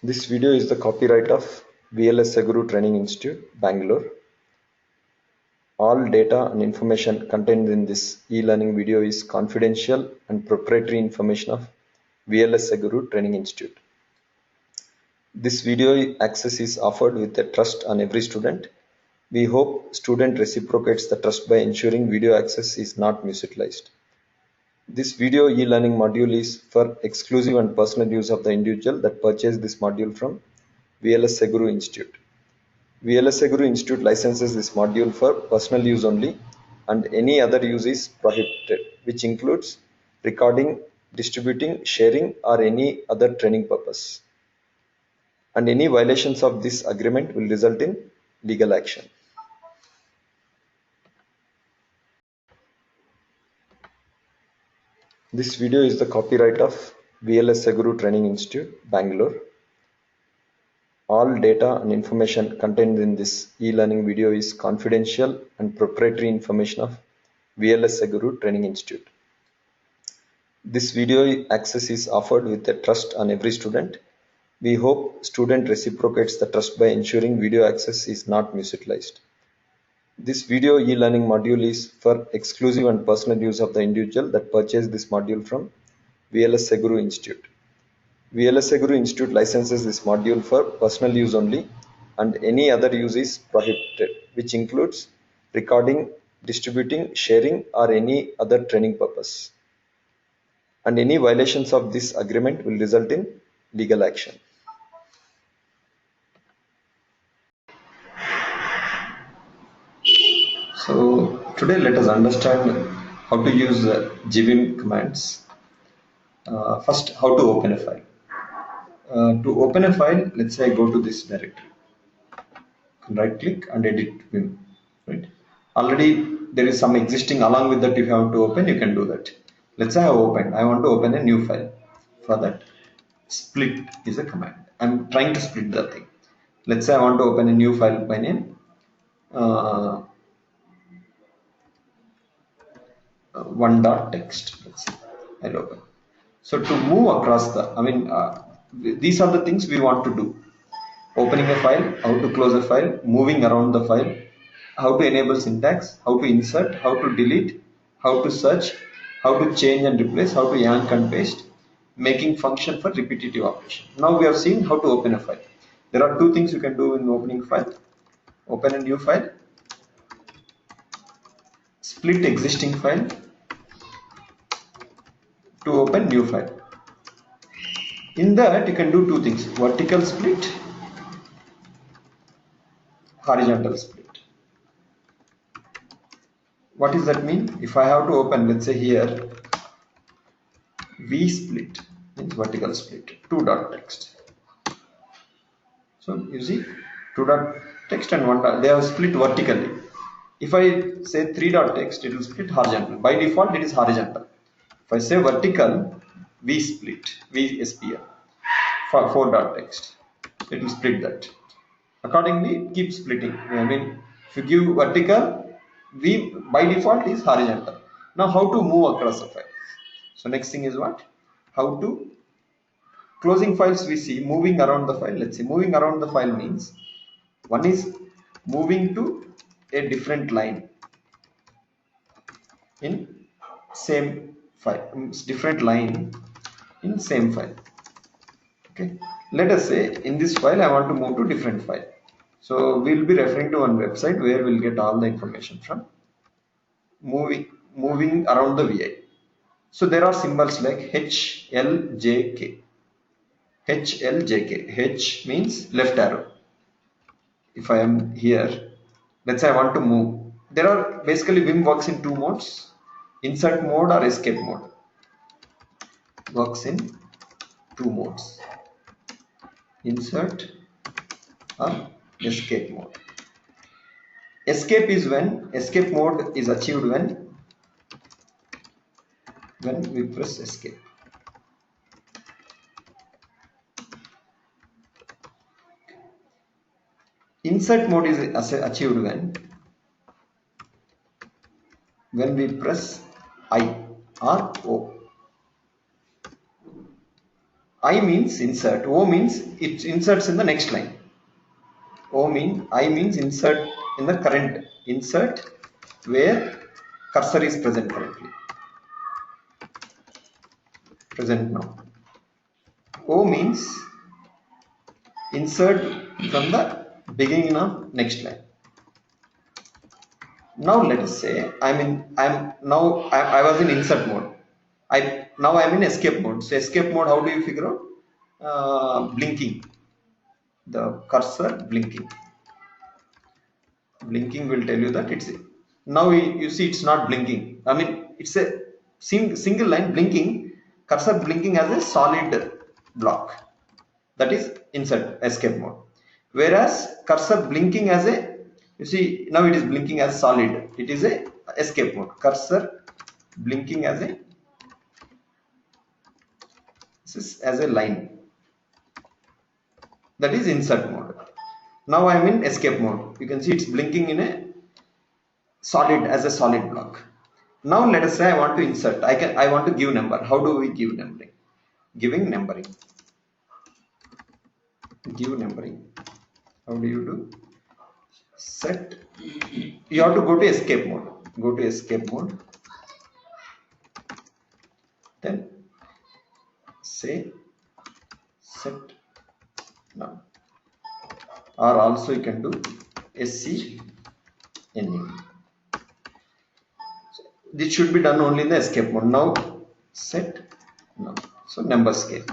This video is the copyright of VLS Guru Training Institute, Bangalore. All data and information contained in this e-learning video is confidential and proprietary information of VLS Guru Training Institute. This video access is offered with a trust on every student. We hope student reciprocates the trust by ensuring video access is not misutilized. This video e-learning module is for exclusive and personal use of the individual that purchased this module from VLS Guru Institute. VLS Guru Institute licenses this module for personal use only, and any other use is prohibited, which includes recording, distributing, sharing, or any other training purpose. And any violations of this agreement will result in legal action. This video is the copyright of VLS Guru Training Institute, Bangalore. All data and information contained in this e-learning video is confidential and proprietary information of VLS Guru Training Institute. This video access is offered with a trust on every student. We hope student reciprocates the trust by ensuring video access is not misutilized. This video e-learning module is for exclusive and personal use of the individual that purchased this module from VLS Guru Institute. VLS Guru Institute licenses this module for personal use only, and any other use is prohibited, which includes recording, distributing, sharing, or any other training purpose. And any violations of this agreement will result in legal action. So today let us understand how to use GVIM commands. First, how to open a file. To open a file, let's say I go to this directory. Right click and edit Vim. Right. Already there is some existing. Along with that, if you have to open, you can do that. Let's say I opened. I want to open a new file. For that, split is a command. I'm trying to split the thing. Let's say I want to open a new file by name one.txt. Let's say I'll open. So to move across these are the things we want to do. Opening a file, how to close a file, moving around the file, how to enable syntax, how to insert, how to delete, how to search, how to change and replace, how to yank and paste, making function for repetitive operation. Now we have seen how to open a file. There are two things you can do in opening file. Open a new file, split existing file to open new file. In that you can do two things: vertical split, horizontal split. What does that mean? If I have to open, let's say here, V split means vertical split, 2.txt. So you see, 2.txt and 1. They have split vertically. If I say 3.txt, it will split horizontal. By default, it is horizontal. If I say vertical, V split, VSPL. For 4.txt, it will split that. Accordingly, keep splitting. If you give vertical, V by default is horizontal. Now how to move across a file? So next thing is what? How to closing files. We see moving around the file. Let's see, moving around the file means one is moving to a different line in same file, different line in same file. Okay, let us say in this file I want to move to different file. So we'll be referring to one website where we'll get all the information from moving around the VI. So there are symbols like H, L, J, K. H, L, J, K. H means left arrow. If I am here, let's say I want to move. There are basically Vim works in two modes: insert mode or escape mode. Works in two modes: insert or escape mode. Escape is when escape mode is achieved when we press escape. Insert mode is achieved when we press I or O. I means insert, O means it inserts in the next line. I means insert in the current, insert where cursor is present currently, present now. O means insert from the beginning of next line. Now let us say I was in insert mode. Now I'm in escape mode. So escape mode, how do you figure out? Blinking, the cursor blinking. Blinking will tell you that it's now you see it's not blinking. I mean it's a single line blinking, cursor blinking as a solid block. That is insert escape mode. Whereas cursor blinking as a, you see now it is blinking as solid. It is a escape mode. Cursor blinking as a, this is as a line. That is insert mode. Now I am in escape mode. You can see it's blinking in a solid, as a solid block. Now let us say I want to insert. I want to give number. How do we give numbering? Giving numbering. Give numbering. How do you do? Set. You have to go to escape mode. Go to escape mode. Then say set now. Or also you can do SCNE. This should be done only in the escape mode. Now set now. So number scale.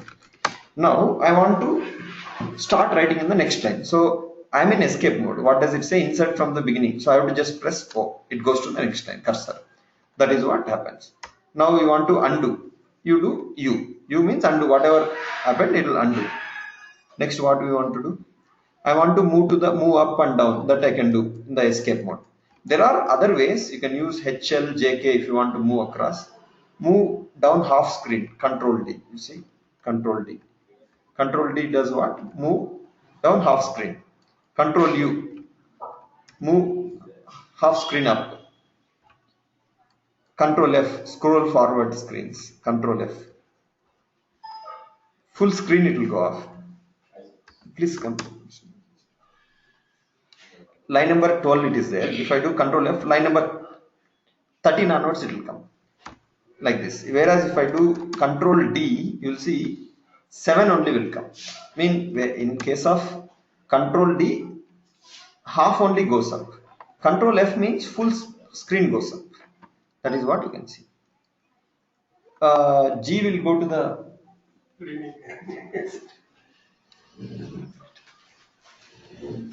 Now I want to start writing in the next line. So I'm in escape mode. What does it say? Insert from the beginning. So I have to just press O. It goes to the next line, cursor. That is what happens. Now you want to undo. You do U. U means undo. Whatever happened, it will undo. Next, what we want to do? I want to move up and down. That I can do in the escape mode. There are other ways. You can use HL, JK if you want to move across. Move down half screen. Control D. You see, Control D. Control D does what? Move down half screen. Control U. Move half screen up. Control F. Scroll forward screens. Control F. Full screen it will go off. Please come. Line number 12 it is there. If I do Control F, line number 13 onwards it will come. Like this. Whereas if I do Control D, you will see 7 only will come. I mean, in case of Control D, half only goes up. Control F means full screen goes up. That is what you can see. G will go to the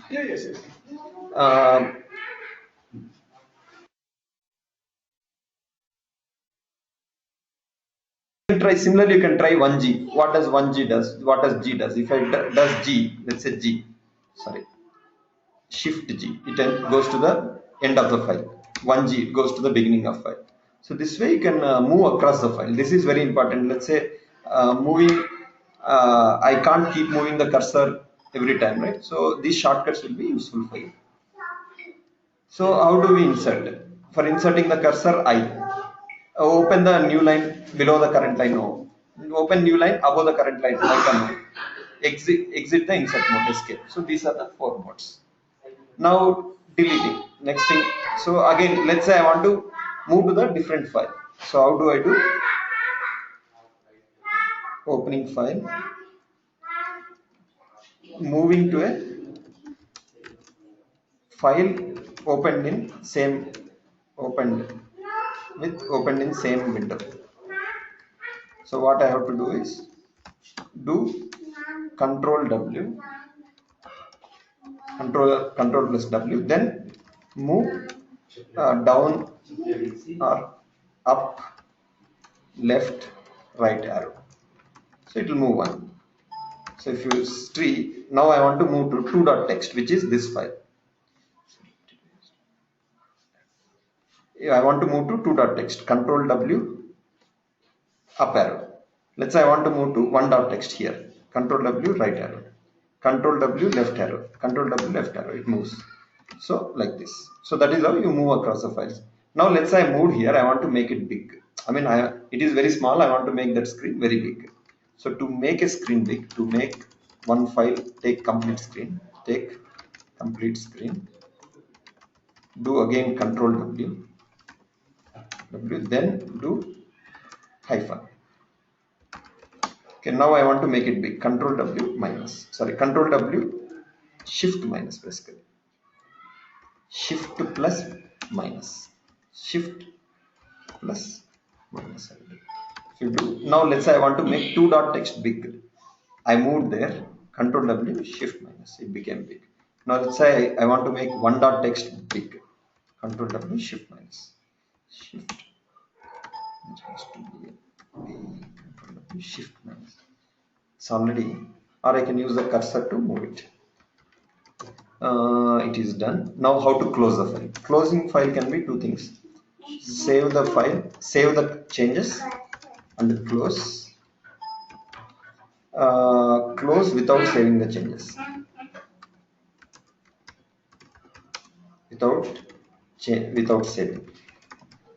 yes. Try similarly. You can try 1G. What does 1G does? What does G does? If I does G, let's say G, sorry, Shift G, it goes to the end of the file. 1G, it goes to the beginning of file. So this way you can move across the file. This is very important. Let's say moving. I can't keep moving the cursor every time, right? So these shortcuts will be useful for you. So how do we insert? For inserting the cursor, I open the new line below the current line. No. Open new line above the current line. No. Exit the insert mode. Escape. So these are the 4 modes. Now deleting. Next thing. So again, let's say I want to move to the different file. So how do I do? Opening file. Moving to a file opened in same window. So what I have to do is do Control W, Control plus W, then move down or up, left, right arrow. So it will move on. So if you see, now I want to move to 2.txt, which is this file. I want to move to 2.txt. Control W, up arrow. Let's say I want to move to 1.txt here. Control W, right arrow. Control W, left arrow. Control W, left arrow. It moves. So like this. So that is how you move across the files. Now let's say I moved here. I want to make it big. I mean, it is very small. I want to make that screen very big. So to make a screen big, to make one file, take complete screen, do again Control W, then do hyphen. Okay, now I want to make it big. Control W minus, sorry, Control W, Shift minus basically. Shift plus minus. Shift plus minus. If you do, now let's say I want to make 2.text big. I moved there, Control W, Shift minus, it became big. Now let's say I want to make 1.text big. Control W, Shift minus. Shift. Just to be Control W, Shift minus. It's already, or I can use the cursor to move it. It is done. Now how to close the file? Closing file can be two things. Save the file, save the changes and close. Close without saving the changes. Without saving.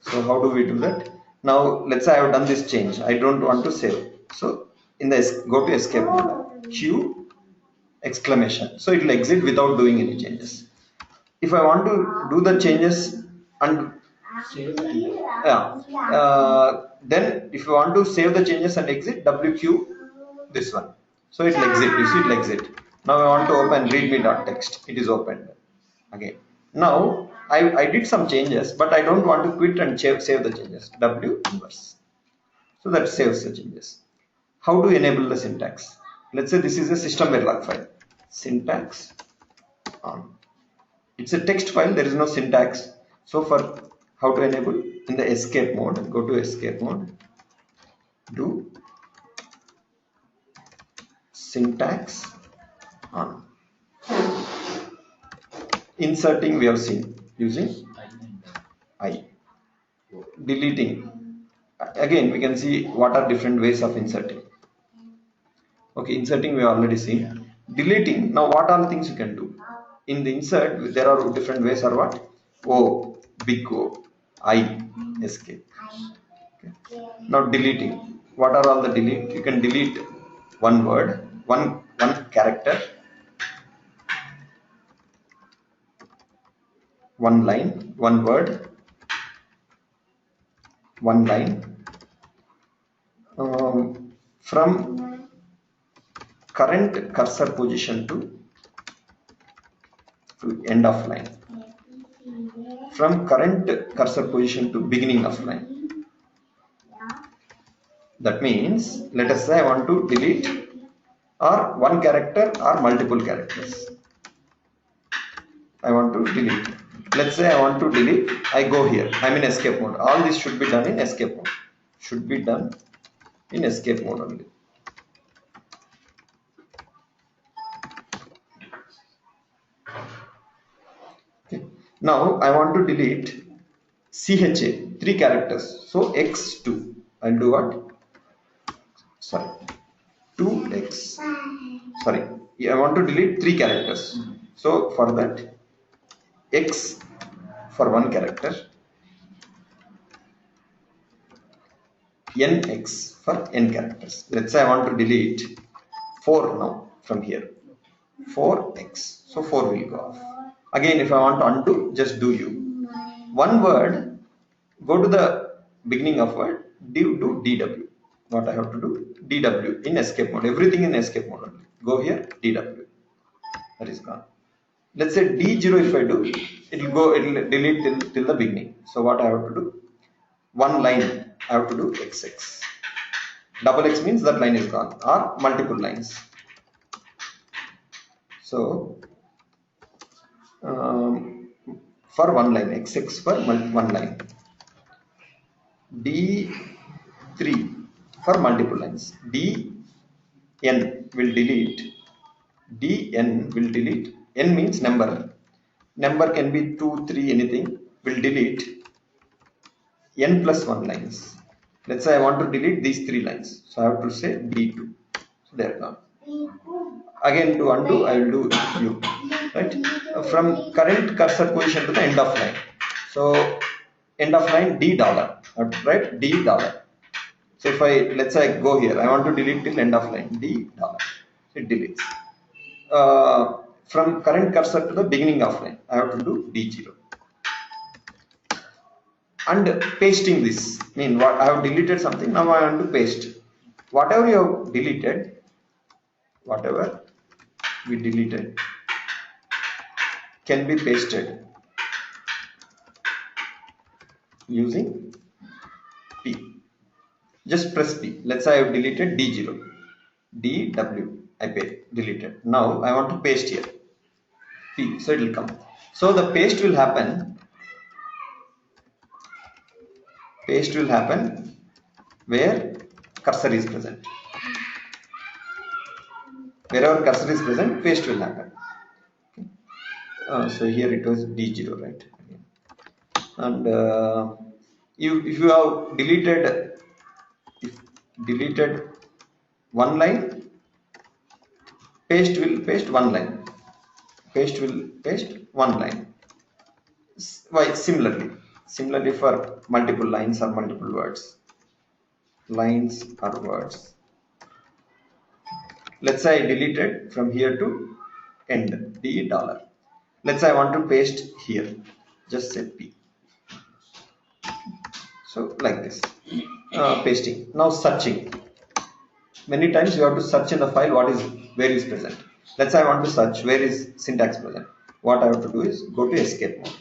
So how do we do that? Now let's say I have done this change. I don't want to save. So in the go to escape mode. Q exclamation. So it will exit without doing any changes. If I want to do the changes and then if you want to save the changes and exit, WQ this one. So it will exit. You see it will exit. Now I want to open readme.txt. It is opened again. Now I did some changes, but I don't want to quit and save the changes. W inverse. So that saves the changes. How to enable the syntax? Let's say this is a system verilog file. Syntax on. It's a text file, there is no syntax. So for how to enable, in the escape mode, go to escape mode, do syntax on. Inserting we have seen using I. Deleting, again we can see what are different ways of inserting. Okay, inserting we have already seen. Deleting, now what are the things you can do? In the insert there are different ways, or what? O, big O, I, escape. Okay. Now deleting, what are all the delete? You can delete one word, one character, one line, one word, one line, from current cursor position to end of line, from current cursor position to beginning of line. That means, let us say I want to delete or one character or multiple characters. I want to delete. Let's say I want to delete. I go here. I'm in escape mode. All this should be done in escape mode. Should be done in escape mode only. Okay. Now I want to delete CHA, 3 characters. So X2. I'll do what? Sorry. 2X. Sorry. I want to delete 3 characters. So for that, X for one character, NX for n characters. Let's say I want to delete 4 now from here. 4X. So 4 will go off. Again, if I want to undo, just do U. One word, go to the beginning of word, do DW. What I have to do? DW in escape mode. Everything in escape mode only. Go here, DW. That is gone. Let's say D0 if I do, it will delete till the beginning. So what I have to do? One line, I have to do XX. Double X means that line is gone, or multiple lines. So for one line, XX for one line. D3 for multiple lines. DN will delete. DN will delete. N means number. Number can be 2, 3, anything. Will delete n plus 1 lines. Let's say I want to delete these 3 lines. So I have to say D2. So there gone. Again to undo, I will do U. Right? From current cursor position to the end of line. So end of line D dollar. Right? D dollar. So if let's say I go here, I want to delete till end of line, D dollar, it deletes. From current cursor to the beginning of line, I have to do D0. And pasting this, mean what I have deleted something, now I want to paste. Whatever you have deleted, whatever we deleted can be pasted using P. Just press P. Let's say I have deleted D0, DW, I deleted. Now I want to paste here, P, so it will come. So the paste will happen where cursor is present. Wherever cursor is present, paste will happen. So here it was D0, right? And if you have deleted one line, paste will paste one line. Paste will paste one line. Why? Similarly for multiple lines or multiple words. Lines or words. Let's say I deleted from here to end, D dollar. Let's say I want to paste here. Just say P. So like this, pasting. Now searching. Many times you have to search in the file where is present. Let's say I want to search where is syntax present. What I have to do is go to escape mode.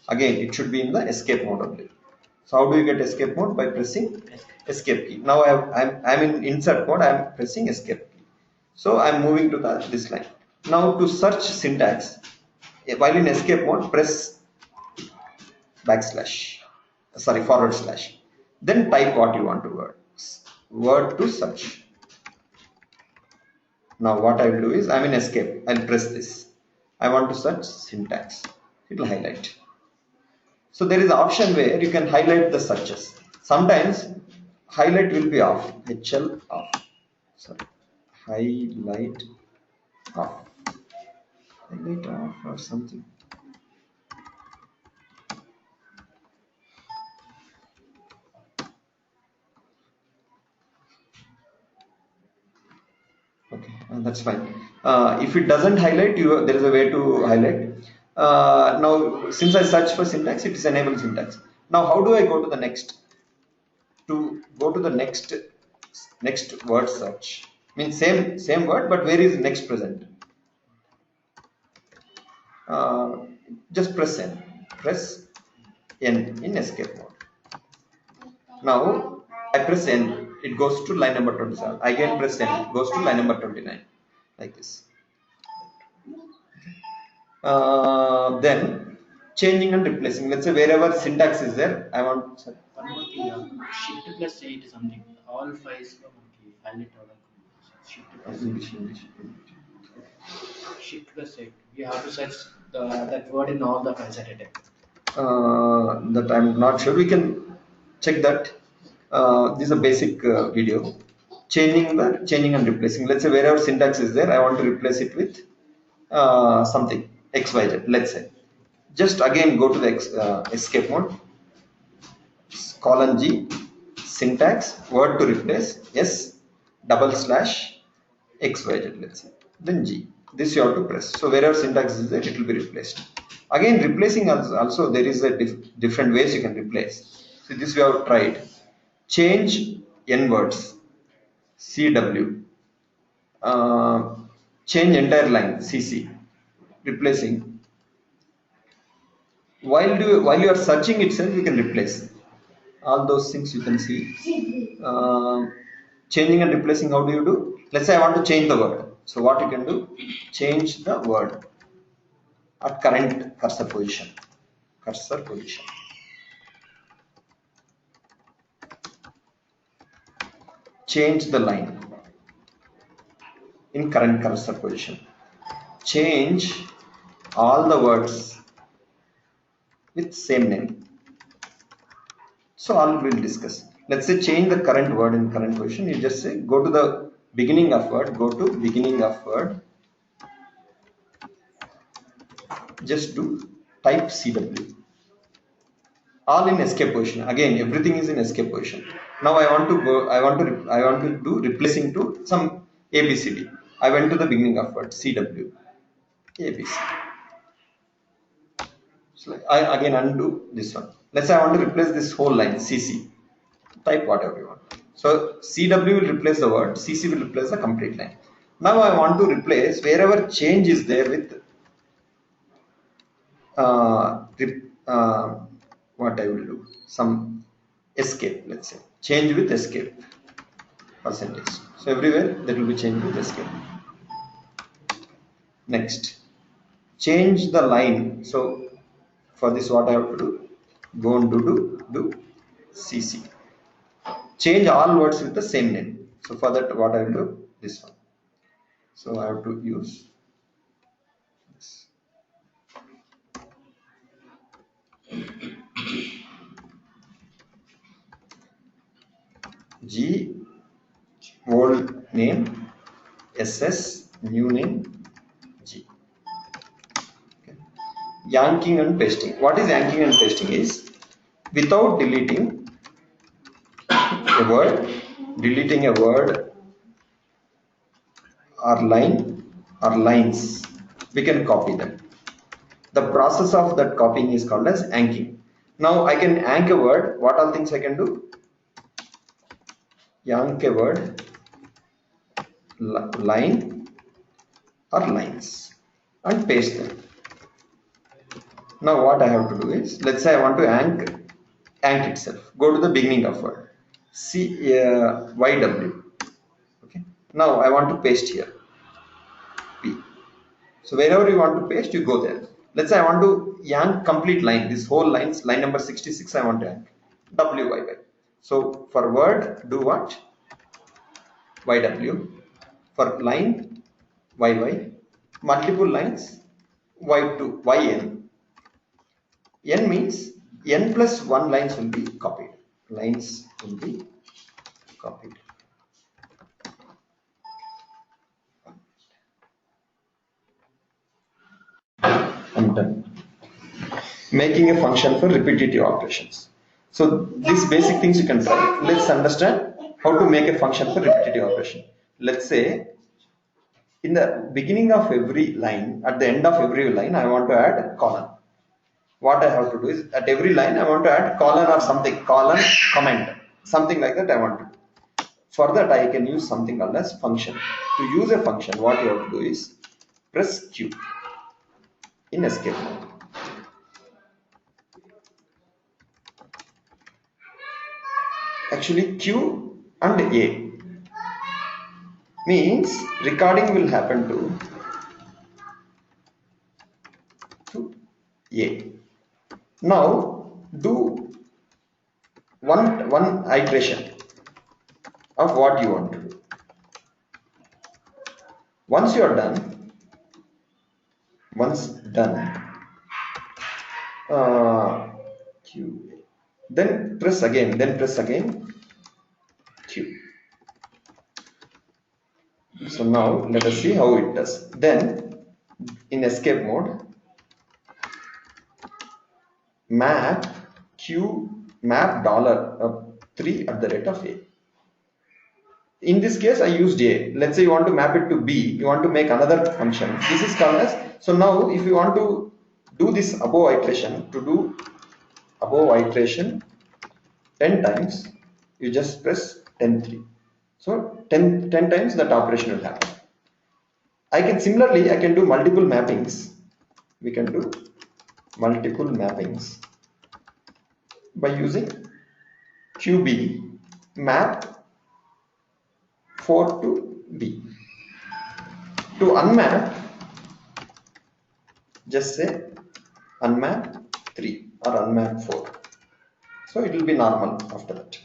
Again, it should be in the escape mode only. So how do you get escape mode? By pressing escape key. Now I'm in insert mode. I'm pressing escape key. So I'm moving to this line. Now to search syntax, while in escape mode, press forward slash. Then type what you want to word to search. Now what I will do is I'm in escape. I'll press this. I want to search syntax. It will highlight. So there is an option where you can highlight the searches. Sometimes highlight will be off. HL off. Sorry. Highlight off. Highlight off or something. Okay, that's fine. If it doesn't highlight, there is a way to highlight. Now, since I search for syntax, it is enable syntax. Now, how do I go to the next? To go to the next word search. Means same word, but where is next present? Just press N. Press N in escape mode. Now, I press N. It goes to line number 27. Again press N. It goes to line number 29. Like this. Then changing and replacing. Let's say wherever syntax is there, I want. Sorry. One more thing, shift plus 8 something. All files file it all. Shift plus 8. You have to search that word in all the files at a time. That I'm not sure. We can check that. This is a basic video. Changing and replacing. Let's say wherever syntax is there, I want to replace it with something XYZ. Let's say. Just again go to the escape mode. :G syntax word to replace S / XYZ. Let's say. Then G. This you have to press. So wherever syntax is there, it will be replaced. Again, replacing also there is a different ways you can replace. So this we have tried. Change N words, CW. Change entire line, CC. Replacing. While you are searching itself, you can replace. All those things you can see. Changing and replacing, how do you do? Let's say I want to change the word. So what you can do? Change the word at current cursor position. Change the line in current cursor position. Change all the words with same name. So all we'll discuss. Let's say change the current word in current position. You just say go to the beginning of word. Go to beginning of word. Just do type CW. all in escape position. Again, everything is in escape position. Now I want to go, I want to do replacing to some ABCD. I went to the beginning of word CW, ABC. So I again undo this one. Let's say I want to replace this whole line CC. Type whatever you want. So CW will replace the word, CC will replace the complete line. Now I want to replace wherever change is there with uh, uh, what I will do, some escape, let's say change with escape percentage. So everywhere there will be change with escape. Next, change the line. So for this what I have to do, go and do CC, change all words with the same name. So for that what I will do, this one. So I have to use this. G old name, SS new name, G. Okay. Yanking and pasting. What is yanking and pasting is without deleting a word, or line or lines, we can copy them. The process of that copying is called as anking. Now I can ank a word. What all things I can do? Yank a word, line or lines, and paste them. Now what I have to do is, let's say I want to ank itself. Go to the beginning of word, YW. Okay. Now I want to paste here, P. So wherever you want to paste, you go there. Let's say I want to yank complete line. This whole lines, line number 66, I want to yank WYY. So for word, do what? YW. For line, YY. Multiple lines, Y2, YN. N means N plus 1 lines will be copied. Lines will be copied. I'm done. Making a function for repetitive operations. So these basic things you can try. Let's understand how to make a function for repetitive operation. Let's say in the beginning of every line, at the end of every line, I want to add a colon. What I have to do is at every line I want to add colon or something, colon, comment, something like that I want to do. For that I can use something called as function. To use a function, what you have to do is press Q in escape mode. Actually Q and A means recording will happen to A. Now do one iteration of what you want to do. Once you are done, Q, then press again, Q. So now let us see how it does. Then in escape mode, map Q, map $3 at the rate of A. In this case I used A. Let's say you want to map it to B, you want to make another function. This is called as, so now if you want to do this above iteration, 10 times, you just press 10-3. So 10 times that operation will happen. I can similarly, I can do multiple mappings. We can do multiple mappings by using QB map 4 to B. To unmap, just say unmap 3 or unmap 4. So it will be normal after that.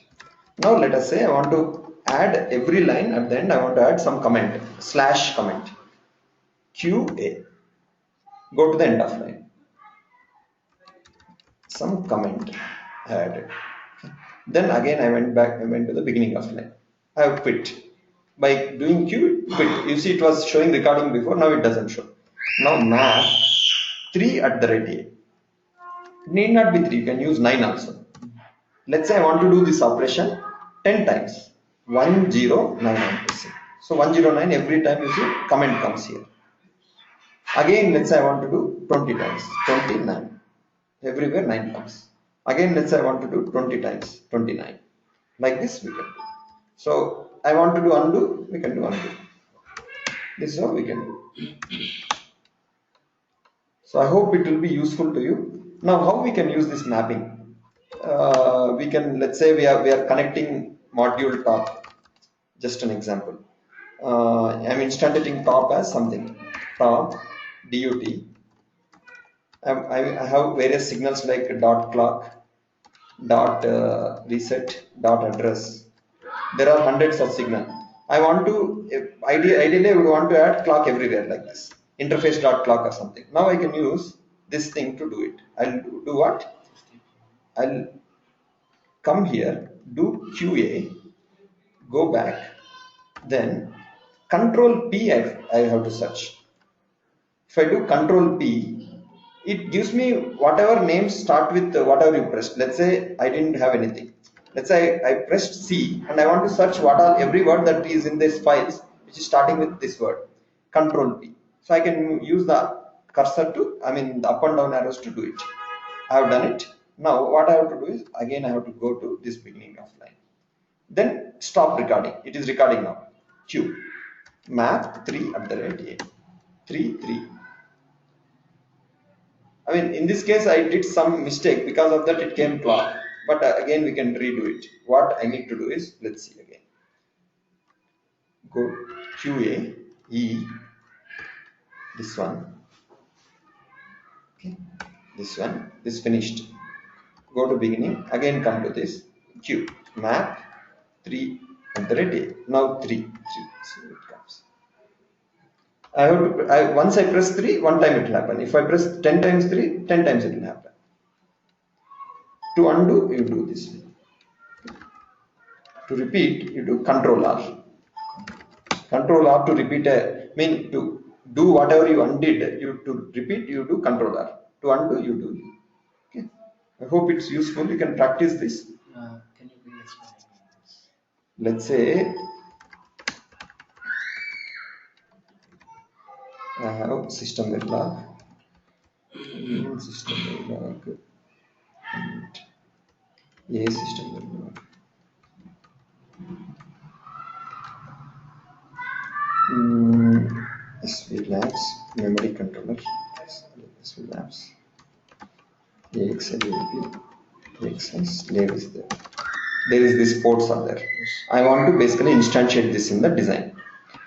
Now let us say I want to add every line at the end, I want to add some comment, slash comment, QA. Go to the end of line. Some comment added. Then again I went to the beginning of line. I have quit. By doing Q, quit. You see it was showing recording before, now it doesn't show. Now map 3 at the rate A. Need not be 3, you can use 9 also. Let's say I want to do this operation 10 times. 109 I'm pressing. So 109 every time you see comment comes here. Again, let's say I want to do 20 times. 29. Everywhere 9 comes. Again, let's say I want to do 20 times. 29. Like this we can do. So I want to do undo, we can do undo. This is how we can do. So I hope it will be useful to you. Now how we can use this mapping? We can, let's say we are connecting module top. Just an example. I'm instantiating top as something. Top dut. I have various signals like dot clock, dot reset, dot address. There are hundreds of signals. I want to, ideally I would want to add clock everywhere like this. Interface dot clock or something. Now I can use this thing to do it. I'll do what? I'll come here, do QA, go back, then control P I have to search. If I do control P, it gives me whatever names start with whatever you pressed. Let's say I didn't have anything. Let's say I pressed C and I want to search what are every word that is in this files which is starting with this word. Control P. So I can use the cursor to, the up and down arrows to do it. I have done it. Now what I have to do is again I have to go to this beginning of line. Then stop recording. It is recording now. Q. Map 3 at the rate A. 3 3. In this case, I did some mistake. Because of that, it came clock. But again, we can redo it. What I need to do is, let's see again. Go QA, E, this one. Okay, this one. This finished. Go to beginning. Again, come to this. Q, map 3 at the rate A. Now 3. So it comes. Once I press 3, one time it will happen. If I press 10 times 3, 10 times it will happen. To undo, you do this way. To repeat, you do Control R. Control R to repeat to do whatever you undid. You to repeat, you do Control R. To undo, you do. Okay. I hope it's useful. You can practice this. Can you please explain this? Let's say I have system verilog, system verilog, and a system verilog. SV labs, memory controller, SV labs, AXLAB, AXS, slave is there. There is these ports are there. I want to basically instantiate this in the design,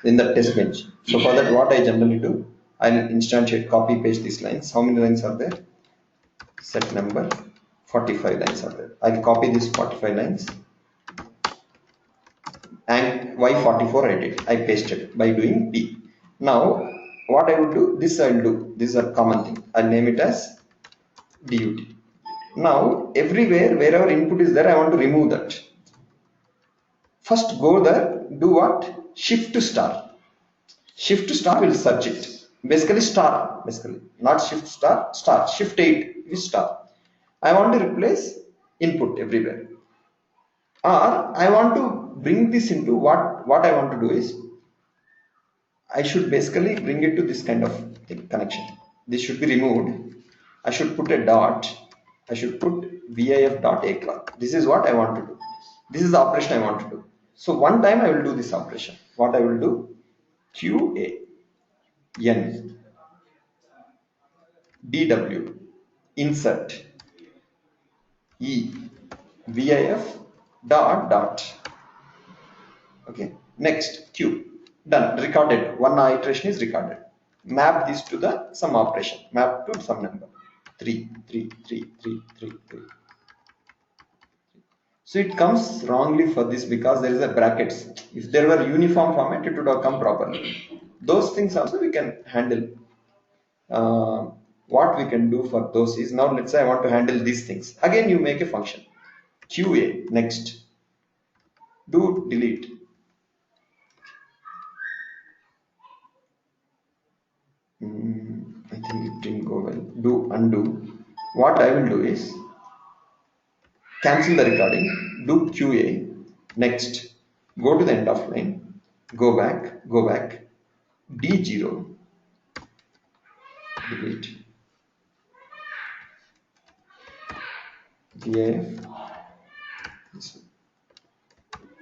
in the test bench. So for that, what I generally do, I'll instantiate, copy paste these lines. How many lines are there? Set number 45 lines are there. I'll copy these 45 lines, and Y44 I did. I pasted by doing P. Now what I would do, this I'll do. This is a common thing. I'll name it as DUT. Now everywhere, wherever input is there, I want to remove that. First go there, do what? Shift to star. Shift to star will search it. Basically star, not shift star, star. Shift 8 is star. I want to replace input everywhere. Or I want to bring this into what I want to do is, I should basically bring it to this kind of connection. This should be removed. I should put a dot. I should put VIF dot A clock. This is what I want to do. This is the operation I want to do. So one time I will do this operation. What I will do? QA N DW insert E VIF dot. Okay. Next Q. Done. Recorded. One iteration is recorded. Map this to the some operation. Map to some number. 3, 3, 3, 3, 3, 3. So it comes wrongly for this because there is a brackets. If there were uniform format, it would have come properly. Those things also we can handle. What we can do for those is, now let's say I want to handle these things. Again, you make a function. QA next. Do delete. I think it didn't go well. Do undo. What I will do is cancel the recording, do QA, next, go to the end of line, go back, D0, delete, VIF,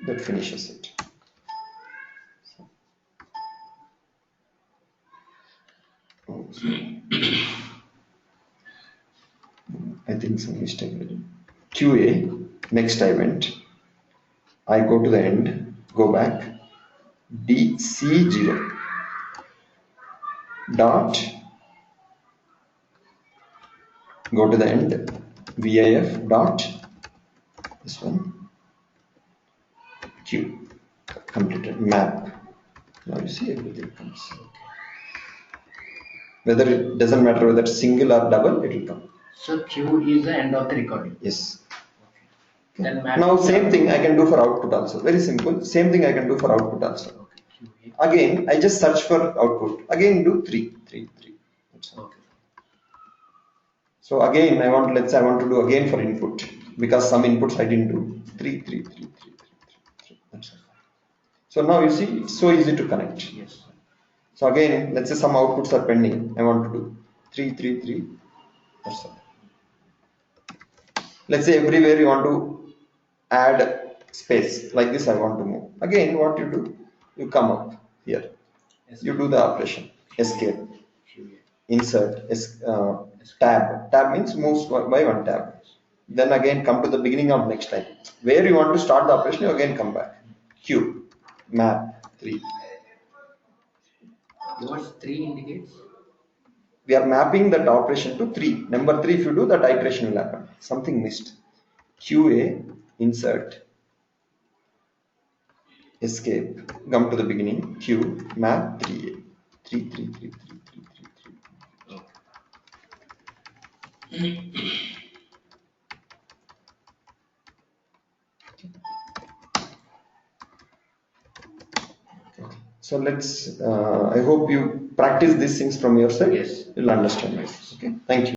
that finishes it. Oh, I think some mistake. QA, next I went, I go to the end, go back, DC0, dot, go to the end, VIF dot, this one, Q, completed, map. Now you see everything comes. Whether it doesn't matter whether it's single or double, it will come. So Q is the end of the recording. Yes. Okay. Then Now same thing I can do for output also. Very simple. Same thing I can do for output also. Okay. Again, I just search for output. Again, do 3. That's all. Okay. So again, let's say I want to do again for input because some inputs I didn't do. 3. That's all. So now you see it's so easy to connect. Yes. So again, let's say some outputs are pending. I want to do 3. That's all. Let's say everywhere you want to add space like this. I want to move. Again, what you do? You come up here. You do the operation. Escape. Insert. Tab. Tab means moves by one tab. Then again come to the beginning of next line. Where you want to start the operation, you again come back. Q. Map 3. What 3 indicates? We are mapping that operation to 3. Number 3, if you do that, iteration will happen. Something missed. QA, insert, escape, come to the beginning, Q, map 3A. 3. So let's, I hope you practice these things from your side. Yes. You'll understand this. Okay. Thank you.